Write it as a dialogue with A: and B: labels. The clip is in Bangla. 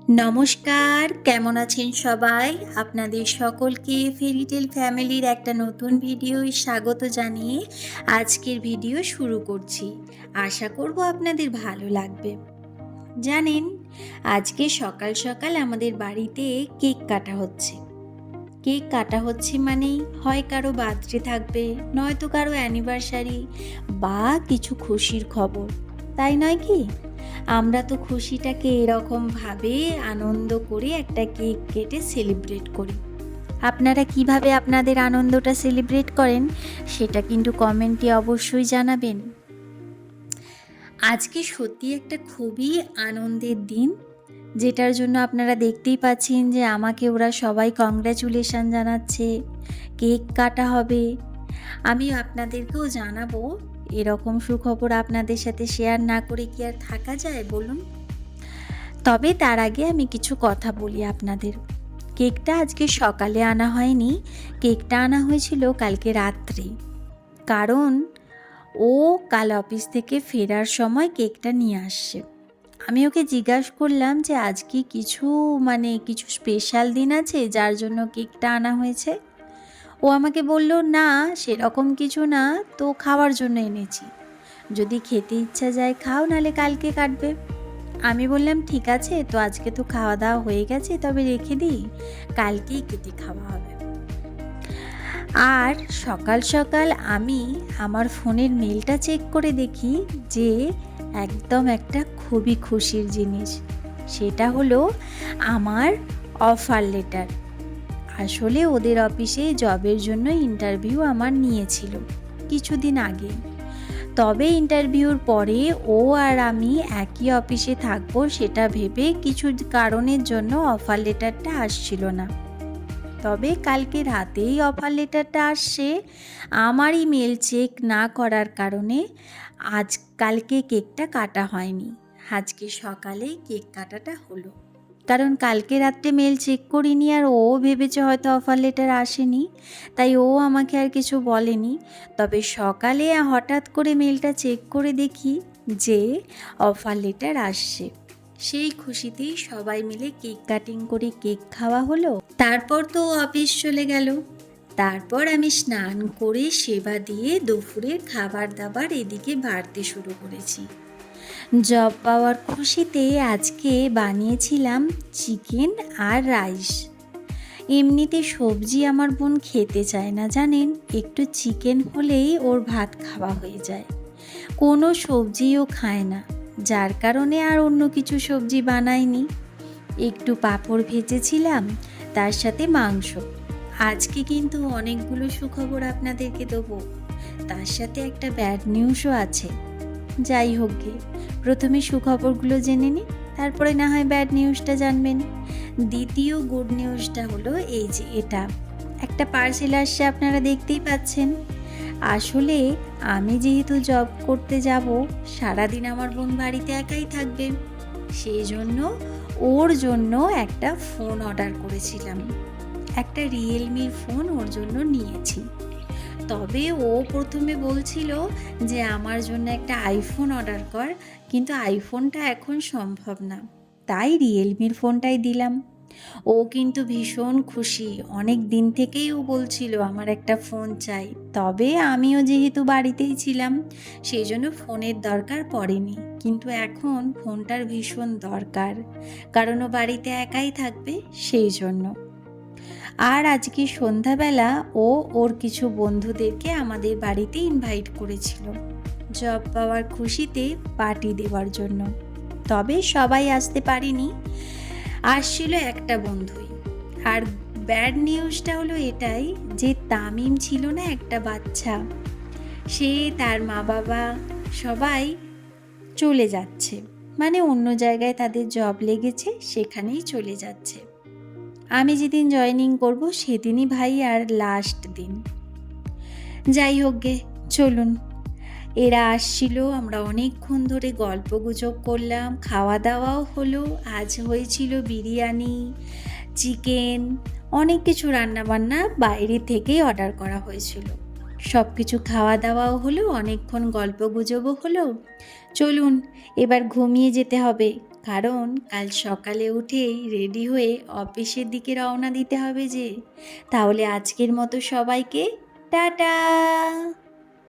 A: নমস্কার, কেমন আছেন সবাই? আপনাদের সকলকে ফেরিটেল ফ্যামিলির একটা নতুন ভিডিওয় স্বাগত জানিয়ে আজকের ভিডিও শুরু করছি। আশা করব আপনাদের ভালো লাগবে। জানেন, আজকে সকাল সকাল আমাদের বাড়িতে কেক কাটা হচ্ছে। কেক কাটা হচ্ছে মানেই হয় কারো বার্থডে থাকবে, নয়তো কারো অ্যানিভার্সারি বা কিছু খুশির খবর, তাই নয় কি? আমরা তো খুশিটাকে এরকমভাবে আনন্দ করে একটা কেক কেটে সেলিব্রেট করি। আপনারা কিভাবে আপনাদের আনন্দটা সেলিব্রেট করেন সেটা কিন্তু কমেন্টে অবশ্যই জানাবেন। আজকে সত্যি একটা খুবই আনন্দের দিন, যেটার জন্য আপনারা দেখতেই পাচ্ছেন যে আমাকে ওরা সবাই কংগ্র্যাচুলেশন জানাচ্ছে, কেক কাটা হবে। আমি আপনাদেরকেও জানাবো। এরকম সুখবর আপনাদের সাথে শেয়ার না করে কি আর থাকা যায় বলুন? তবে তার আগে আমি কিছু কথা বলি আপনাদের। কেকটা আজকে সকালে আনা হয়নি, কেকটা আনা হয়েছিল কালকে রাত্রে। কারণ ও কাল অফিস থেকে ফেরার সময় কেকটা নিয়ে আসছে। আমি ওকে জিজ্ঞাসা করলাম যে আজকে কিছু স্পেশাল দিন আছে যার জন্য কেকটা আনা হয়েছে। ও আমাকে বলল, না সেরকম কিছু না, তো খাওয়ার জন্য এনেছি, যদি খেতে ইচ্ছা যায় খাও, নালে কালকে কাটবে। আমি বললাম ঠিক আছে, তো আজকে তো খাওয়া দাওয়া হয়ে গেছে, তবে রেখে দিই, কালকেই কেটে খাওয়া হবে। আর সকাল সকাল আমি আমার ফোনের মেলটা চেক করে দেখি যে একদম একটা খুবই খুশির জিনিস, সেটা হলো আমার অফার লেটার। আসলে ওদের অফিসে জবের জন্য ইন্টারভিউ আমার নিয়েছিল কিছুদিন আগে। তবে ইন্টারভিউর পরে ও আর আমি একই অফিসে থাকবো সেটা ভেবে কিছু কারণের জন্য অফার লেটারটা আসছিল না। তবে কালকে রাতেই অফার লেটারটা আসছে। আমার ইমেল চেক না করার কারণে কালকে কেকটা কাটা হয়নি, আজকে সকালেই কেক কাটাটা হলো। কারণ কালকে রাত্রে মেল চেক করিনি, আর ও ভেবেছে হয়তো অফার লেটার আসেনি, তাই ও আমাকে আর কিছু বলেনি। তবে সকালে হঠাৎ করে মেলটা চেক করে দেখি যে অফার লেটার আসছে। সেই খুশিতেই সবাই মিলে কেক কাটিং করে কেক খাওয়া হলো। তারপর তো অফিস চলে গেল। তারপর আমি স্নান করে সেবা দিয়ে দুপুরের খাবার দাবার এদিকে বাড়তে শুরু করেছি। জব পাওয়ার খুশিতে আজকে বানিয়েছিলাম চিকেন আর রাইস। এমনিতে সবজি আমার বোন খেতে চায় না জানেন, একটু চিকেন হলেই ওর ভাত খাওয়া হয়ে যায়, কোনো সবজিও খায় না, যার কারণে আর অন্য কিছু সবজি বানাইনি। একটু পাঁপড় ভেজেছিলাম, তার সাথে মাংস। আজকে কিন্তু অনেকগুলো সুখবর আপনাদেরকে দেবো, তার সাথে একটা ব্যাড নিউজও আছে। যাই হোক গে, প্রথমে সুখবরগুলো জেনে নিই, তারপরে না হয় ব্যাড নিউজটা জানবেন। দ্বিতীয় গুড নিউজটা হলো এই যে এটা একটা পার্সেল আসছে, আপনারা দেখতেই পাচ্ছেন। আসলে আমি যেহেতু জব করতে যাব, সারাদিন আমার বোন বাড়িতে একাই থাকবে, সেই জন্য ওর জন্য একটা ফোন অর্ডার করেছিলাম। একটা রিয়েলমির ফোন ওর জন্য নিয়েছি। তবে ও প্রথমে বলছিল যে আমার জন্য একটা আইফোন অর্ডার কর, কিন্তু আইফোনটা এখন সম্ভব না, তাই রিয়েলমির ফোনটাই দিলাম। ও কিন্তু ভীষণ খুশি, অনেক দিন থেকেই ও বলছিল আমার একটা ফোন চাই। তবে আমিও যেহেতু বাড়িতেই ছিলাম, সেই জন্য ফোনের দরকার পড়েনি, কিন্তু এখন ফোনটার ভীষণ দরকার, কারণ ও বাড়িতে একাই থাকবে সেই জন্য। আর আজকে সন্ধ্যাবেলা ও ওর কিছু বন্ধুদেরকে আমাদের বাড়িতে ইনভাইট করেছিল জব পাওয়ার খুশিতে পার্টি দেওয়ার জন্য। তবে সবাই আসতে পারেনি, আসছিল একটা বন্ধুই। আর ব্যাড নিউজটা হলো এটাই যে তামিম ছিল না একটা বাচ্চা, সে তার মা বাবা সবাই চলে যাচ্ছে, মানে অন্য জায়গায় তাদের জব লেগেছে, সেখানেই চলে যাচ্ছে। আমি যেদিন জয়েনিং করব সেদিনই ভাই আর লাস্ট দিন। যাই হোক গে, চলুন। এরা আসছিল, আমরা অনেকক্ষণ ধরে গল্প গুজব করলাম, খাওয়া দাওয়াও হলো। আজ হয়েছিল বিরিয়ানি, চিকেন, অনেক কিছু রান্নাবান্না বাইরে থেকেই অর্ডার করা হয়েছিল। সব কিছু খাওয়া দাওয়াও হলো, অনেকক্ষণ গল্প গুজবও হলো। চলুন এবার ঘুমিয়ে যেতে হবে, কারণ কাল সকালে উঠেই রেডি হয়ে অফিসের দিকে রওনা দিতে হবে যে। তাহলে আজকের মতো সবাইকে টাটা।